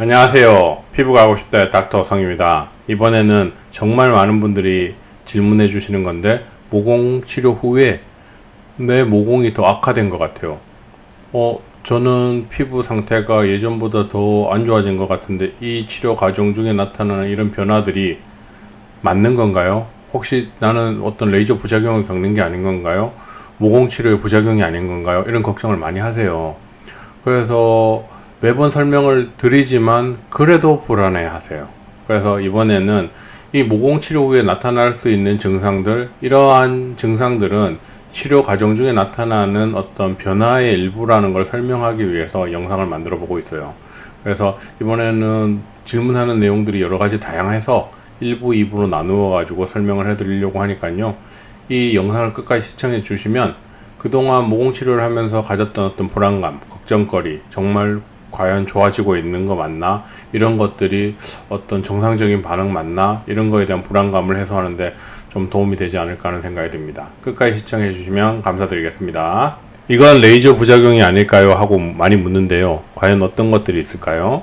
안녕하세요. 피부가 하고 싶다의 닥터 성입니다. 이번에는 정말 많은 분들이 질문해 주시는 건데, 모공 치료 후에 내 모공이 더 악화된 것 같아요. 저는 피부 상태가 예전보다 더 안 좋아진 것 같은데 이 치료 과정 중에 나타나는 이런 변화들이 맞는 건가요? 혹시 나는 어떤 레이저 부작용을 겪는 게 아닌 건가요? 모공 치료의 부작용이 아닌 건가요? 이런 걱정을 많이 하세요. 그래서 매번 설명을 드리지만 그래도 불안해 하세요. 그래서 이번에는 이 모공 치료 후에 나타날 수 있는 증상들, 이러한 증상들은 치료 과정 중에 나타나는 어떤 변화의 일부라는 걸 설명하기 위해서 영상을 만들어 보고 있어요. 그래서 이번에는 질문하는 내용들이 여러 가지 다양해서 1부, 2부로 나누어 가지고 설명을 해 드리려고 하니까요. 이 영상을 끝까지 시청해 주시면 그동안 모공 치료를 하면서 가졌던 어떤 불안감, 걱정거리, 정말 과연 좋아지고 있는 거 맞나? 이런 것들이 어떤 정상적인 반응 맞나? 이런 거에 대한 불안감을 해소하는데 좀 도움이 되지 않을까 하는 생각이 듭니다. 끝까지 시청해 주시면 감사드리겠습니다. 이건 레이저 부작용이 아닐까요? 하고 많이 묻는데요. 과연 어떤 것들이 있을까요?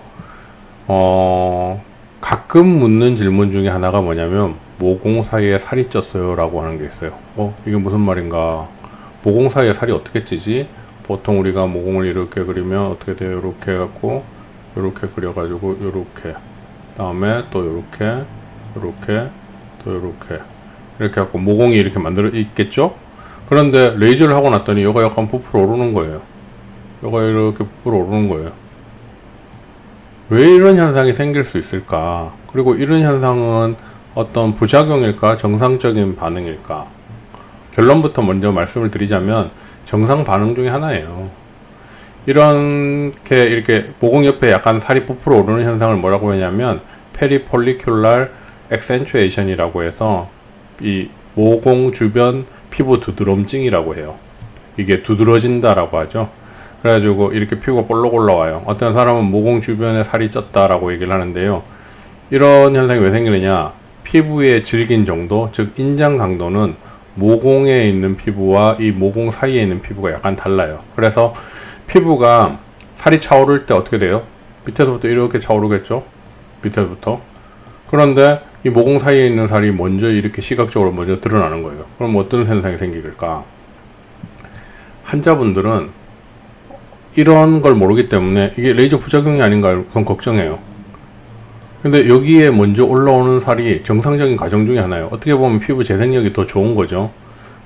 가끔 묻는 질문 중에 하나가 뭐냐면 모공 사이에 살이 쪘어요 라고 하는 게 있어요. 이게 무슨 말인가? 모공 사이에 살이 어떻게 찌지? 보통 우리가 모공을 이렇게 그리면 어떻게 돼요? 이렇게 해갖고 이렇게 그려가지고 이렇게 다음에 또 이렇게 이렇게 또 이렇게 해갖고 모공이 이렇게 만들어 있겠죠? 그런데 레이저를 하고 났더니 얘가 약간 부풀어 오르는 거예요. 얘가 이렇게 부풀어 오르는 거예요. 왜 이런 현상이 생길 수 있을까? 그리고 이런 현상은 어떤 부작용일까? 정상적인 반응일까? 결론부터 먼저 말씀을 드리자면 정상 반응 중에 하나예요. 이렇게 모공 옆에 약간 살이 부풀어 오르는 현상을 뭐라고 하냐면 페리폴리큘랄 액센츄에이션이라고 해서 이 모공 주변 피부 두드럼증이라고 해요. 이게 두드러진다라고 하죠. 그래가지고 이렇게 피부가 볼록 올라와요. 어떤 사람은 모공 주변에 살이 쪘다라고 얘기를 하는데요. 이런 현상이 왜 생기느냐? 피부의 질긴 정도, 즉 인장 강도는 모공에 있는 피부와 이 모공 사이에 있는 피부가 약간 달라요. 그래서 피부가 살이 차오를 때 어떻게 돼요? 밑에서부터 이렇게 차오르겠죠? 밑에서부터. 그런데 이 모공 사이에 있는 살이 먼저 이렇게 시각적으로 먼저 드러나는 거예요. 그럼 어떤 현상이 생길까? 환자분들은 이런 걸 모르기 때문에 이게 레이저 부작용이 아닌가 그건 걱정해요. 근데 여기에 먼저 올라오는 살이 정상적인 과정 중에 하나예요. 어떻게 보면 피부 재생력이 더 좋은 거죠.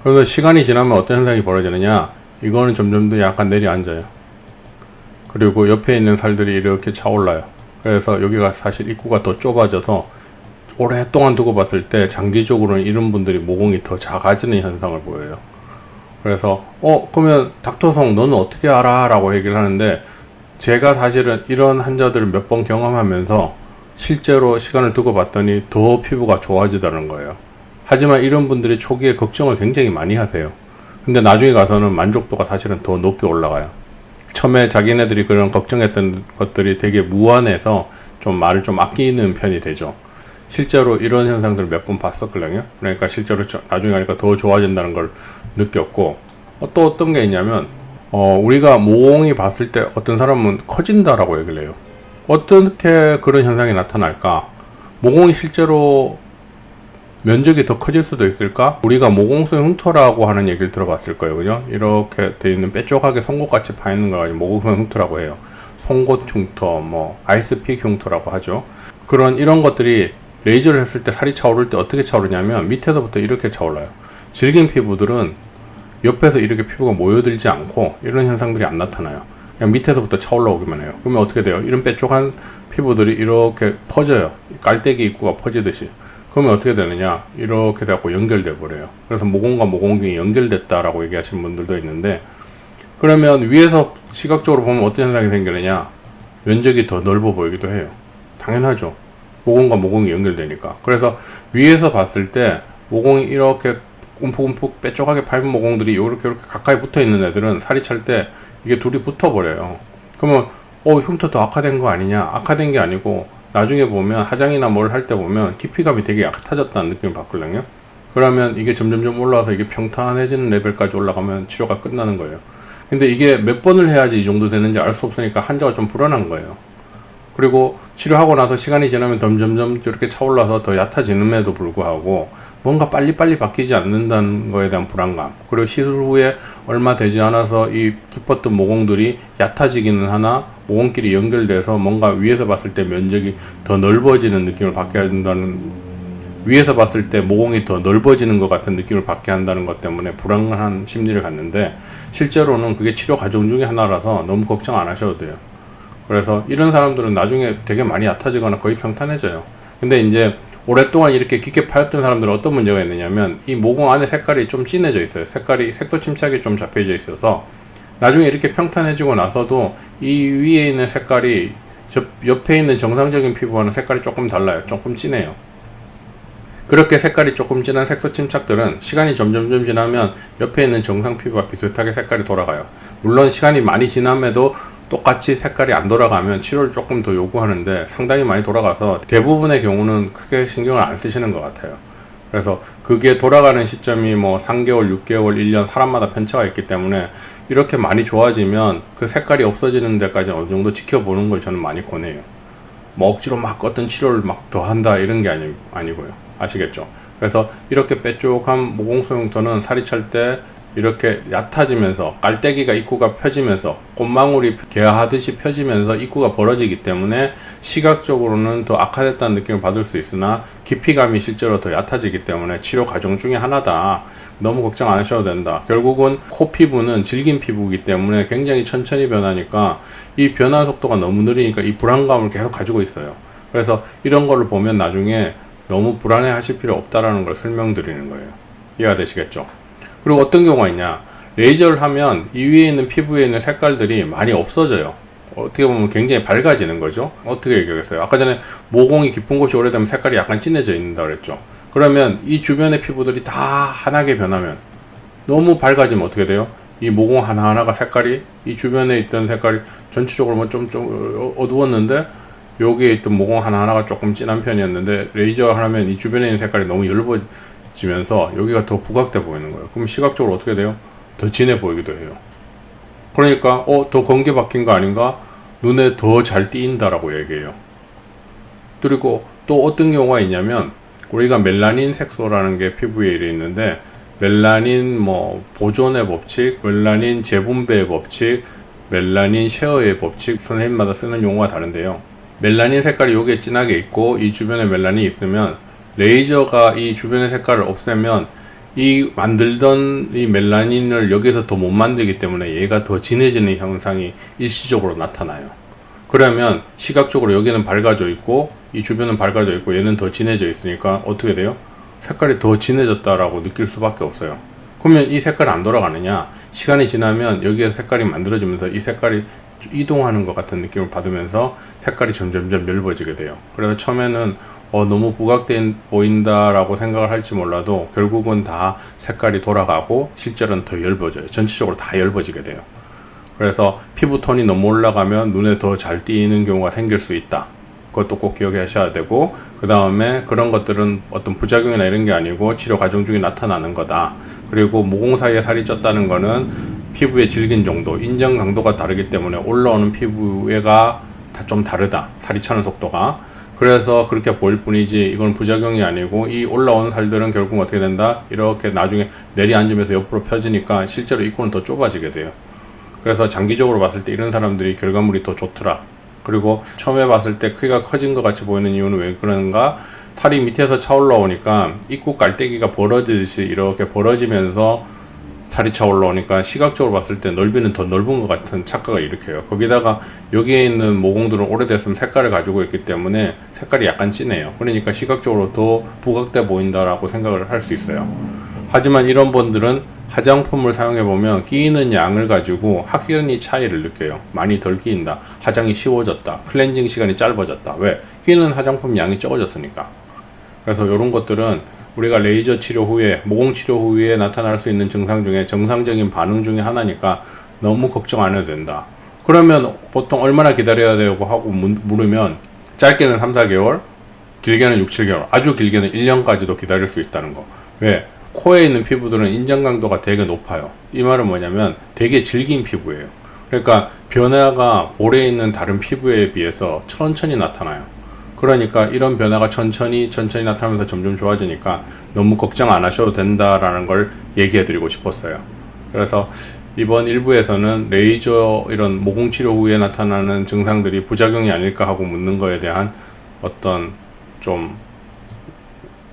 그래서 시간이 지나면 어떤 현상이 벌어지느냐? 이거는 점점 더 약간 내려앉아요. 그리고 옆에 있는 살들이 이렇게 차올라요. 그래서 여기가 사실 입구가 더 좁아져서 오랫동안 두고 봤을 때 장기적으로는 이런 분들이 모공이 더 작아지는 현상을 보여요. 그래서 그러면 닥터성 너는 어떻게 알아? 라고 얘기를 하는데 제가 사실은 이런 환자들을 몇 번 경험하면서 실제로 시간을 두고 봤더니 더 피부가 좋아지다는 거예요. 하지만 이런 분들이 초기에 걱정을 굉장히 많이 하세요. 근데 나중에 가서는 만족도가 사실은 더 높게 올라가요. 처음에 자기네들이 그런 걱정했던 것들이 되게 무안해서 좀 말을 좀 아끼는 편이 되죠. 실제로 이런 현상들을 몇 번 봤었거든요. 그러니까 실제로 나중에 하니까 더 좋아진다는 걸 느꼈고, 또 어떤 게 있냐면 우리가 모공이 봤을 때 어떤 사람은 커진다라고 얘기를 해요. 어떻게 그런 현상이 나타날까? 모공이 실제로 면적이 더 커질 수도 있을까? 우리가 모공성 흉터라고 하는 얘기를 들어봤을 거예요. 그죠? 이렇게 돼 있는 뾰족하게 송곳같이 파 있는 걸 가지고 모공성 흉터라고 해요. 송곳 흉터, 아이스픽 흉터라고 하죠. 이런 것들이 레이저를 했을 때 살이 차오를 때 어떻게 차오르냐면 밑에서부터 이렇게 차올라요. 질긴 피부들은 옆에서 이렇게 피부가 모여들지 않고 이런 현상들이 안 나타나요. 그냥 밑에서부터 차올라오기만 해요. 그러면 어떻게 돼요? 이런 뾰족한 피부들이 이렇게 퍼져요. 깔때기 입구가 퍼지듯이. 그러면 어떻게 되느냐? 이렇게 돼갖고 연결돼 버려요. 그래서 모공과 모공경이 연결됐다라고 얘기하시는 분들도 있는데, 그러면 위에서 시각적으로 보면 어떤 현상이 생기느냐? 면적이 더 넓어 보이기도 해요. 당연하죠. 모공과 모공이 연결되니까. 그래서 위에서 봤을 때 모공이 이렇게 움푹움푹 뾰족하게 파인 모공들이 이렇게 가까이 붙어 있는 애들은 살이 찰 때 이게 둘이 붙어 버려요. 그러면 흉터 더 악화된 거 아니냐? 악화된 게 아니고 나중에 보면 화장이나 뭘 할 때 보면 깊이감이 되게 얕아졌다는 느낌을 받거든요. 그러면 이게 점점점 올라와서 이게 평탄해지는 레벨까지 올라가면 치료가 끝나는 거예요. 근데 이게 몇 번을 해야지 이 정도 되는지 알 수 없으니까 환자가 좀 불안한 거예요. 그리고 치료하고 나서 시간이 지나면 점점점 이렇게 차올라서 더 얕아지는에도 불구하고 뭔가 빨리빨리 바뀌지 않는다는 거에 대한 불안감, 그리고 시술 후에 얼마 되지 않아서 이 깊었던 모공들이 얕아지기는 하나 모공끼리 연결돼서 뭔가 위에서 봤을 때 면적이 더 넓어지는 느낌을 받게 한다는, 위에서 봤을 때 모공이 더 넓어지는 것 같은 느낌을 받게 한다는 것 때문에 불안한 심리를 갖는데, 실제로는 그게 치료 과정 중에 하나라서 너무 걱정 안 하셔도 돼요. 그래서 이런 사람들은 나중에 되게 많이 얕아지거나 거의 평탄해져요. 근데 이제 오랫동안 이렇게 깊게 파였던 사람들은 어떤 문제가 있느냐면, 이 모공 안에 색깔이 좀 진해져 있어요. 색깔이, 색소 침착이 좀 잡혀져 있어서 나중에 이렇게 평탄해지고 나서도 이 위에 있는 색깔이 옆에 있는 정상적인 피부와는 색깔이 조금 달라요. 조금 진해요. 그렇게 색깔이 조금 진한 색소 침착들은 시간이 점점 지나면 옆에 있는 정상 피부와 비슷하게 색깔이 돌아가요. 물론 시간이 많이 지남에도 똑같이 색깔이 안 돌아가면 치료를 조금 더 요구하는데, 상당히 많이 돌아가서 대부분의 경우는 크게 신경을 안 쓰시는 것 같아요. 그래서 그게 돌아가는 시점이 뭐 3개월, 6개월, 1년 사람마다 편차가 있기 때문에 이렇게 많이 좋아지면 그 색깔이 없어지는 데까지 어느 정도 지켜보는 걸 저는 많이 권해요. 뭐 억지로 막 어떤 치료를 막 더 한다 이런 게 아니고요. 아시겠죠? 그래서 이렇게 빼쪽한 모공 소형토는 살이 찰 때 이렇게 얕아지면서 깔때기가 입구가 펴지면서 꽃망울이 개화하듯이 펴지면서 입구가 벌어지기 때문에 시각적으로는 더 악화됐다는 느낌을 받을 수 있으나 깊이감이 실제로 더 얕아지기 때문에 치료 과정 중에 하나다. 너무 걱정 안 하셔도 된다. 결국은 코 피부는 질긴 피부이기 때문에 굉장히 천천히 변하니까 이 변화 속도가 너무 느리니까 이 불안감을 계속 가지고 있어요. 그래서 이런 거를 보면 나중에 너무 불안해 하실 필요 없다라는 걸 설명드리는 거예요. 이해가 되시겠죠? 그리고 어떤 경우가 있냐, 레이저를 하면 이 위에 있는 피부에 있는 색깔들이 많이 없어져요. 어떻게 보면 굉장히 밝아지는 거죠. 어떻게 얘기하겠어요? 아까 전에 모공이 깊은 곳이 오래되면 색깔이 약간 진해져 있는다 그랬죠. 그러면 이 주변의 피부들이 다 환하게 변하면, 너무 밝아지면 어떻게 돼요? 이 모공 하나하나가 색깔이, 이 주변에 있던 색깔이 전체적으로 뭐 좀 어두웠는데 여기에 있던 모공 하나하나가 조금 진한 편이었는데 레이저 하면 이 주변에 있는 색깔이 너무 엷어지면서 여기가 더 부각돼 보이는 거예요. 그럼 시각적으로 어떻게 돼요? 더 진해 보이기도 해요. 그러니까 더 검게 바뀐 거 아닌가? 눈에 더 잘 띄인다라고 얘기해요. 그리고 또 어떤 경우가 있냐면, 우리가 멜라닌 색소라는 게 피부에 일이 있는데, 멜라닌 뭐 보존의 법칙, 멜라닌 재분배의 법칙, 멜라닌 쉐어의 법칙, 선생님마다 쓰는 용어가 다른데요. 멜라닌 색깔이 여기에 진하게 있고 이 주변에 멜라닌이 있으면 레이저가 이 주변의 색깔을 없애면 이 만들던 이 멜라닌을 여기서 더 못 만들기 때문에 얘가 더 진해지는 현상이 일시적으로 나타나요. 그러면 시각적으로 여기는 밝아져 있고 이 주변은 밝아져 있고 얘는 더 진해져 있으니까 어떻게 돼요? 색깔이 더 진해졌다라고 느낄 수밖에 없어요. 그러면 이 색깔이 안 돌아가느냐? 시간이 지나면 여기에서 색깔이 만들어지면서 이 색깔이 이동하는 것 같은 느낌을 받으면서 색깔이 점점점 엷어지게 돼요. 그래서 처음에는 너무 부각돼 보인다라고 생각을 할지 몰라도 결국은 다 색깔이 돌아가고 실제로는 더 엷어져요. 전체적으로 다 엷어지게 돼요. 그래서 피부톤이 너무 올라가면 눈에 더 잘 띄는 경우가 생길 수 있다. 그것도 꼭 기억하셔야 되고, 그 다음에 그런 것들은 어떤 부작용이나 이런 게 아니고 치료 과정 중에 나타나는 거다. 그리고 모공 사이에 살이 쪘다는 거는 피부의 질긴 정도, 인정 강도가 다르기 때문에 올라오는 피부가 좀 다르다. 살이 차는 속도가. 그래서 그렇게 보일 뿐이지 이건 부작용이 아니고, 이 올라온 살들은 결국 어떻게 된다? 이렇게 나중에 내리앉으면서 옆으로 펴지니까 실제로 입구는 더 좁아지게 돼요. 그래서 장기적으로 봤을 때 이런 사람들이 결과물이 더 좋더라. 그리고 처음에 봤을 때 크기가 커진 것 같이 보이는 이유는 왜 그런가? 살이 밑에서 차올라 오니까 입구 깔때기가 벌어지듯이 이렇게 벌어지면서 살이 차올라오니까 시각적으로 봤을 때 넓이는 더 넓은 것 같은 착각을 일으켜요. 거기다가 여기에 있는 모공들은 오래됐으면 색깔을 가지고 있기 때문에 색깔이 약간 진해요. 그러니까 시각적으로 더 부각돼 보인다라고 생각을 할 수 있어요. 하지만 이런 분들은 화장품을 사용해보면 끼이는 양을 가지고 확연히 차이를 느껴요. 많이 덜 끼인다. 화장이 쉬워졌다. 클렌징 시간이 짧아졌다. 왜? 끼는 화장품 양이 적어졌으니까. 그래서 이런 것들은 우리가 레이저 치료 후에, 모공 치료 후에 나타날 수 있는 증상 중에 정상적인 반응 중에 하나니까 너무 걱정 안 해도 된다. 그러면 보통 얼마나 기다려야 되고 하고 물으면 짧게는 3, 4개월, 길게는 6, 7개월, 아주 길게는 1년까지도 기다릴 수 있다는 거. 왜? 코에 있는 피부들은 인장 강도가 되게 높아요. 이 말은 뭐냐면 되게 질긴 피부예요. 그러니까 변화가 볼에 있는 다른 피부에 비해서 천천히 나타나요. 그러니까 이런 변화가 천천히 나타나면서 점점 좋아지니까 너무 걱정 안 하셔도 된다라는 걸 얘기해 드리고 싶었어요. 그래서 이번 1부에서는 레이저 이런 모공 치료 후에 나타나는 증상들이 부작용이 아닐까 하고 묻는 거에 대한 어떤 좀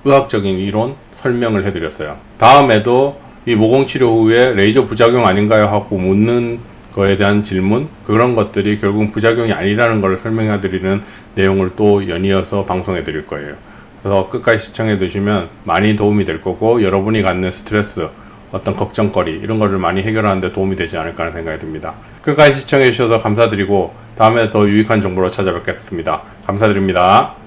의학적인 이론 설명을 해드렸어요. 다음에도 이 모공 치료 후에 레이저 부작용 아닌가요 하고 묻는 거에 대한 질문, 그런 것들이 결국은 부작용이 아니라는 걸 설명해 드리는 내용을 또 연이어서 방송해 드릴 거예요. 그래서 끝까지 시청해 주시면 많이 도움이 될 거고, 여러분이 갖는 스트레스, 어떤 걱정거리 이런 거를 많이 해결하는 데 도움이 되지 않을까 하는 생각이 듭니다. 끝까지 시청해 주셔서 감사드리고 다음에 더 유익한 정보로 찾아뵙겠습니다. 감사드립니다.